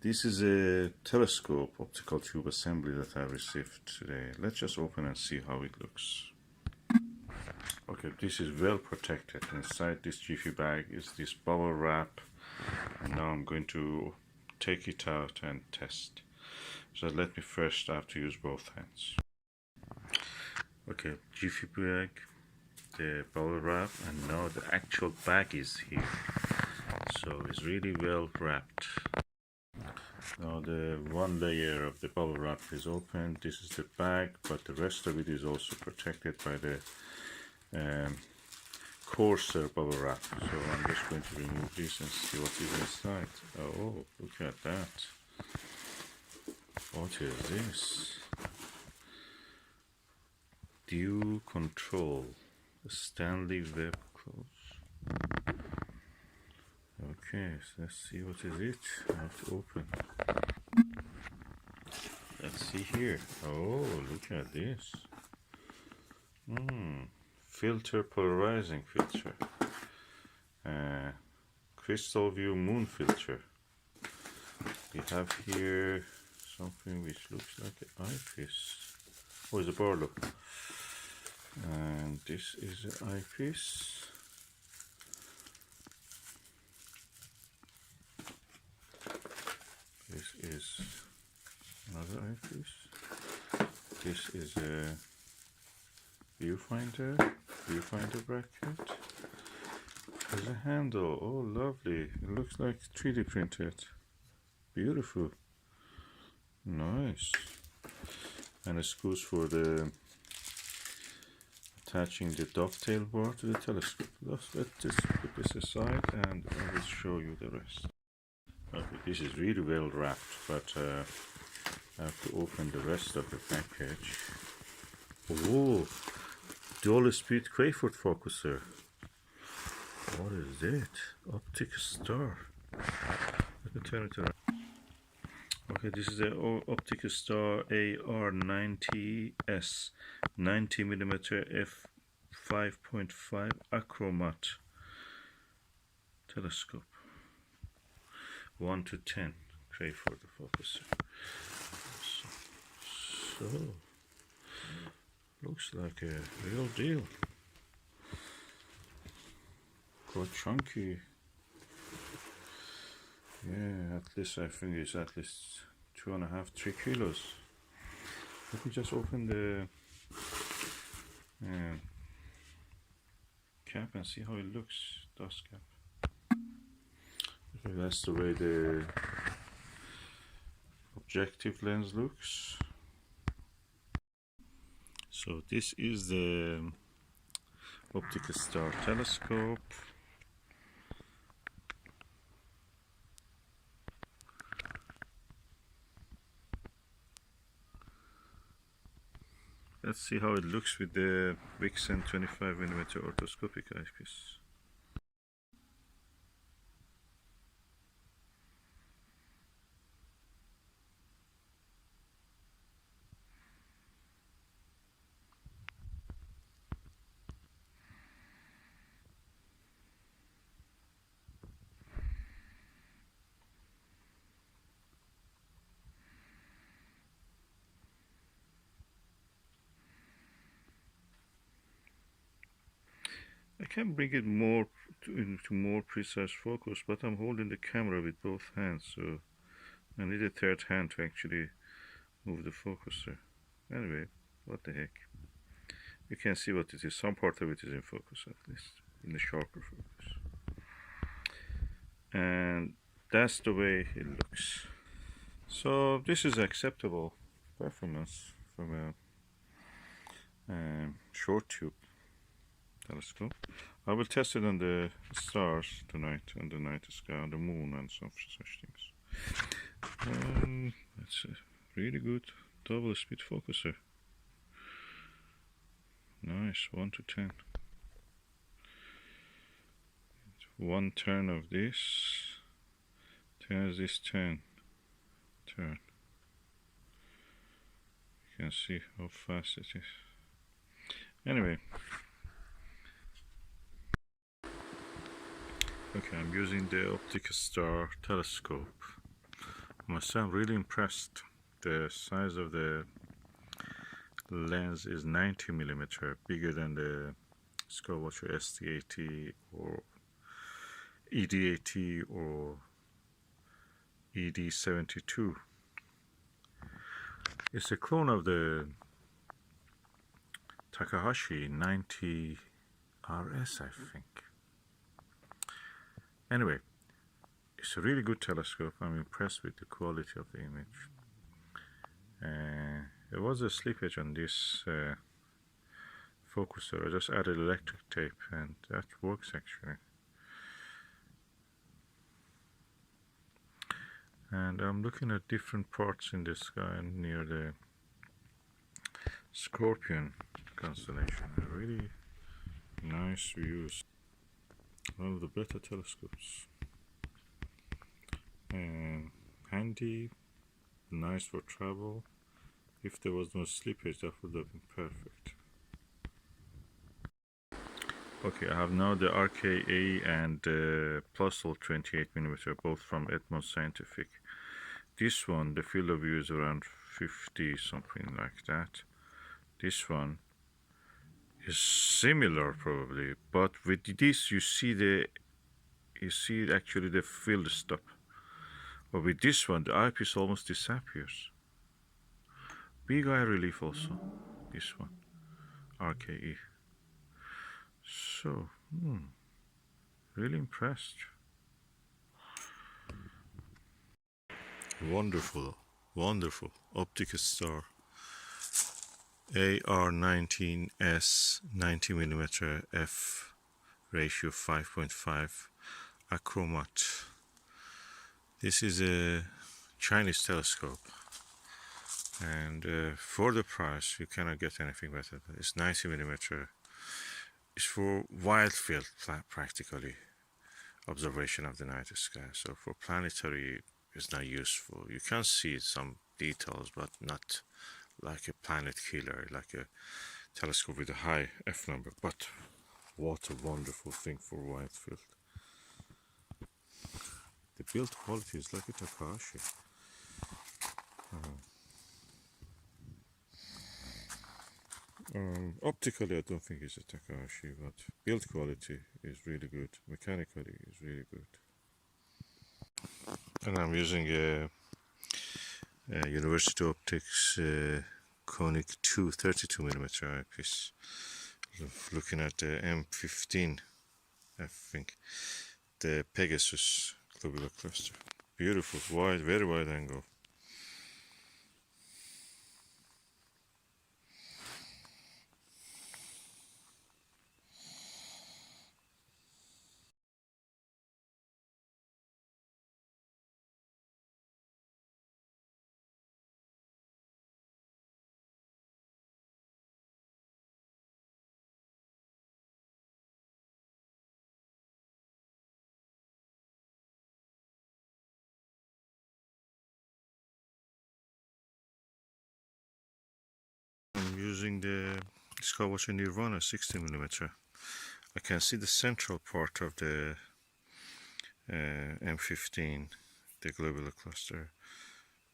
This is a telescope optical tube assembly that I received today. Let's just open and see how it looks. Okay, this is well protected. Inside this jiffy bag is this bubble wrap, and now I'm going to take it out and test. So let me first, I have to use both hands. Okay, jiffy bag, the bubble wrap, and now the actual bag is here. So it's really well wrapped. Now the one layer of the bubble wrap is open. This is the bag, but the rest of it is also protected by the coarser bubble wrap. So I'm just going to remove this and see what is inside. Oh, look at that. What is this? Dew control. Stanley web close. Okay, so let's see what is it. I have to open. Let's see here. Oh, look at this. Filter, polarizing filter. Crystal view moon filter. We have here something which looks like an eyepiece. Oh, it's a Barlow. And this is an eyepiece. This is another eyepiece. This is a viewfinder bracket. There's a handle. Oh, lovely. It looks like 3D printed. Beautiful. Nice. And a screws for the attaching the dovetail bar to the telescope. Let's just put this aside and I will show you the rest. Okay, this is really well wrapped, but I have to open the rest of the package. Oh, dual speed Crayford focuser. What is it? OpticStar. Let me turn it around. Okay, this is the OpticStar AR90S 90mm F5.5 achromatic telescope. 1 to 10 Crayford focuser. So looks like a real deal. Quite chunky. Yeah, at least I think it's at least 2.5–3 kilos. Let me just open the cap and see how it looks. Dust cap. Okay, that's the way the objective lens looks. So this is the OpticStar telescope. Let's see how it looks with the Vixen 25mm orthoscopic eyepiece. I can bring it more into more precise focus, but I'm holding the camera with both hands, so I need a third hand to actually move the focuser. Anyway, what the heck. You can see what it is. Some part of it is in focus, at least, in the sharper focus. And that's the way it looks. So this is acceptable performance from a short tube telescope. I will test it on the stars tonight, on the night sky, on the moon, and some such things. That's a really good double speed focuser. Nice, 1 to 10. One turn of this turns this 10 turn. You can see how fast it is. Anyway. Okay, I'm using the OpticStar telescope I must say I'm really impressed. The size of the lens is 90mm, bigger than the Skywatcher ST80 or ED80 or ED72. It's a clone of the Takahashi 90RS, I think. Anyway, it's a really good telescope. I'm impressed with the quality of the image. There was a slippage on this focuser. I just added electric tape and that works actually. And I'm looking at different parts in the sky near the Scorpion constellation. Really nice views. One of the better telescopes. And handy, nice for travel. If there was no slippage, that would have been perfect. Okay, I have now the RKA and the Plusle 28mm, both from Edmond Scientific. This one, the field of view is around 50, something like that. This one is similar probably, but with this you see actually the field stop. But with this one, the eyepiece almost disappears. Big eye relief also, this one, RKE. So, really impressed. Wonderful, wonderful. OpticStar AR90S 90mm f ratio 5.5 achromatic. This is a Chinese telescope, and for the price you cannot get anything better. It's 90mm. It's for wide field practically observation of the night sky. So for planetary it's not useful. You can see some details, but not like a planet killer, like a telescope with a high F number. But what a wonderful thing for wide field. The build quality is like a Takahashi. Optically, I don't think it's a Takahashi, but build quality is really good. Mechanically, is really good. And I'm using a University Optics Konig 32mm eyepiece. Looking at the M15, I think, the Pegasus globular cluster. Beautiful, wide, very wide angle. I'm using the Skywatcher Nirvana 16mm. I can see the central part of the M15, the globular cluster,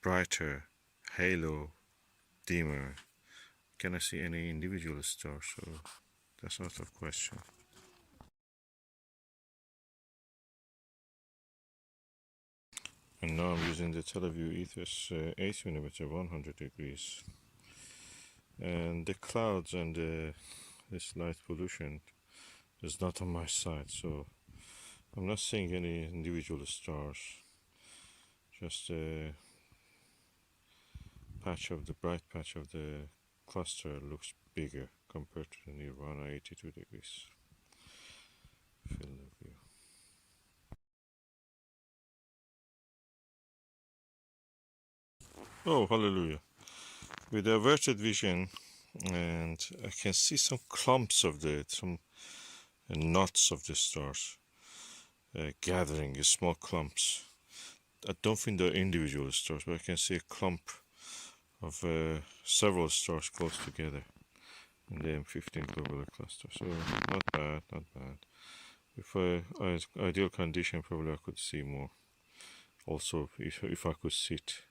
brighter, halo, dimmer. Can I see any individual stars? So that's out of question. And now I'm using the Televue Ethos 8mm 100 degrees. And the clouds and this light pollution is not on my side, so I'm not seeing any individual stars. Just a bright patch of the cluster looks bigger compared to the Nirvana 82 degrees field of view. Oh, hallelujah. With averted vision, and I can see some clumps of some knots of the stars gathering in small clumps. I don't think they're individual stars, but I can see a clump of several stars close together in the M15 globular cluster. So not bad, not bad. If ideal condition, probably I could see more. Also, if I could sit.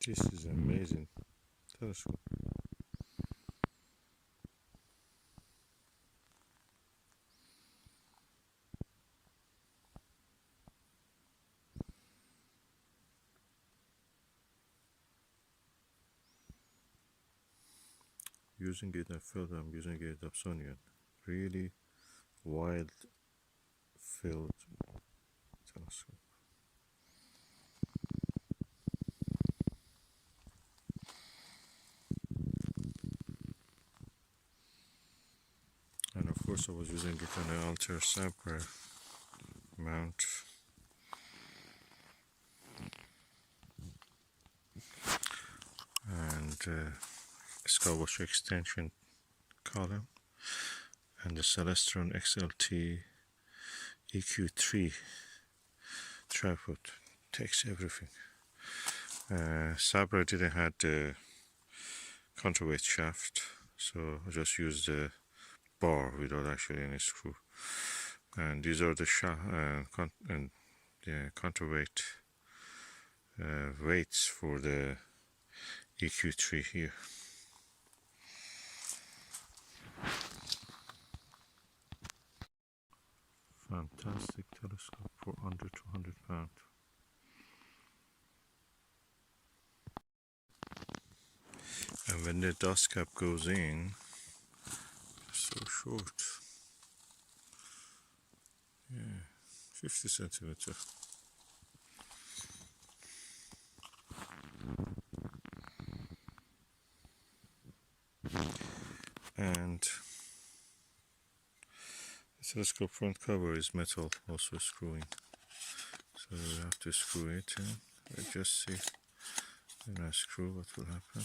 This is an amazing telescope. Using it, I felt I'm using a Dobsonian. Really wide field telescope. And of course I was using it on an altar sample mount. And Skywatcher extension column. And the Celestron XLT EQ3 tripod. Takes everything. Sabra didn't have the counterweight shaft, so I just used the bar without actually any screw. And these are the counterweight weights for the EQ3 here. Fantastic telescope for under £200. And when the dust cap goes in, it's so short. Yeah, 50 centimeters. And the telescope front cover is metal, also screwing. So you have to screw it in. Let's just see when I screw what will happen.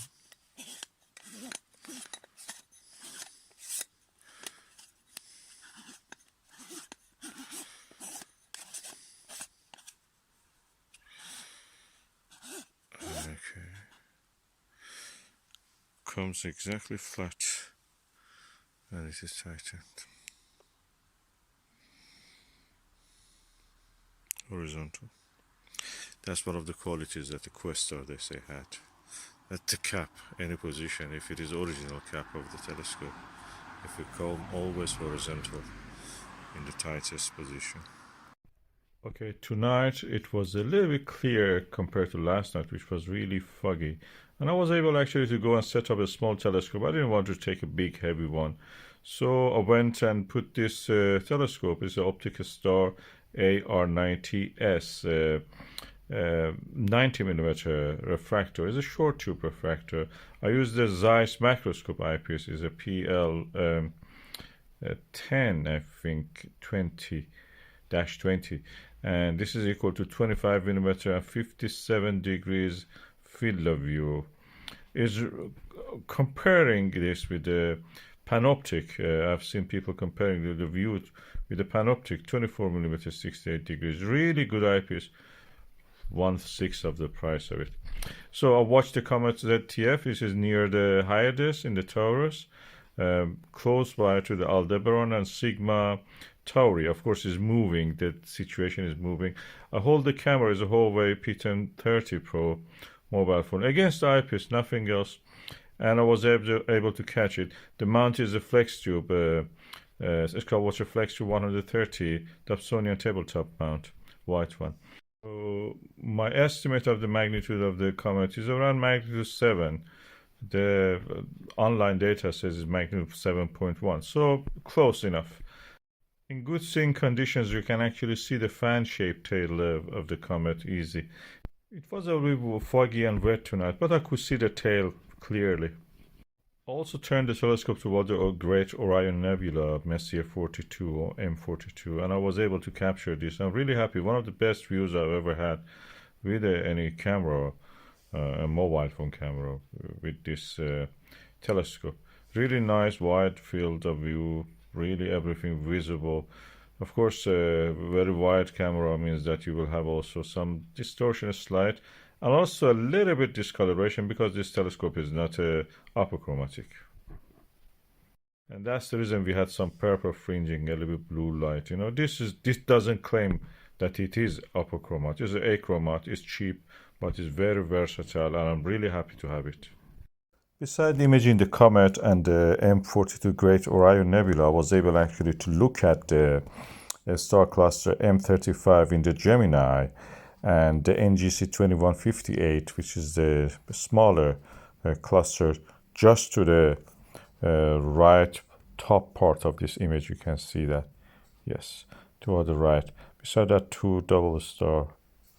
Okay. Comes exactly flat and it is tightened. Horizontal. That's one of the qualities that the Questar, they say, had. At the cap, any position, if it is original cap of the telescope, if it come always horizontal in the tightest position. Okay, tonight it was a little bit clearer compared to last night, which was really foggy. And I was able actually to go and set up a small telescope. I didn't want to take a big heavy one. So I went and put this telescope. It's an OpticStar AR90S 90mm refractor. It's a short tube refractor. I used the Zeiss microscope eyepiece. It's a Pl-10, I think, 20-20. And this is equal to 25mm and 57 degrees field of view. Is comparing this with the panoptic. I've seen people comparing the view with the panoptic 24mm 68 degrees. Really good eyepiece. 1/6 of the price of it. So I watched the comet ZTF. This is near the Hyades in the Taurus, close by to the Aldebaran, and Sigma Tauri, of course, is moving. The situation is moving. I hold the camera as a Huawei P30 Pro mobile phone against the eyepiece, nothing else, and I was able to catch it. The mount is a Flextube, Skywatcher Flextube 130 Dobsonian tabletop mount, white one. So my estimate of the magnitude of the comet is around magnitude 7. The online data says it's magnitude 7.1, so close enough. In good seeing conditions, you can actually see the fan-shaped tail of the comet easy. It was a little foggy and wet tonight, but I could see the tail clearly. I also turned the telescope toward the Great Orion Nebula Messier 42 or M42, and I was able to capture this. I'm really happy. One of the best views I've ever had with any camera, a mobile phone camera, with this telescope. Really nice wide field of view, really everything visible. Of course, a very wide camera means that you will have also some distortion slight, and also a little bit discoloration because this telescope is not apochromatic. And that's the reason we had some purple fringing, a little bit blue light. You know, this doesn't claim that it is apochromatic. It's achromatic. It's cheap, but it's very versatile, and I'm really happy to have it. Besides imaging the comet and the M42 Great Orion Nebula, I was able actually to look at the star cluster M35 in the Gemini and the NGC 2158, which is the smaller cluster just to the right top part of this image. You can see that, yes, toward the right. Beside that, two double star.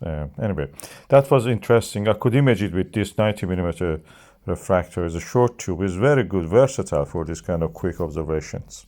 Anyway, that was interesting. I could image it with this 90mm refractor. It's a short tube. It's very good, versatile for this kind of quick observations.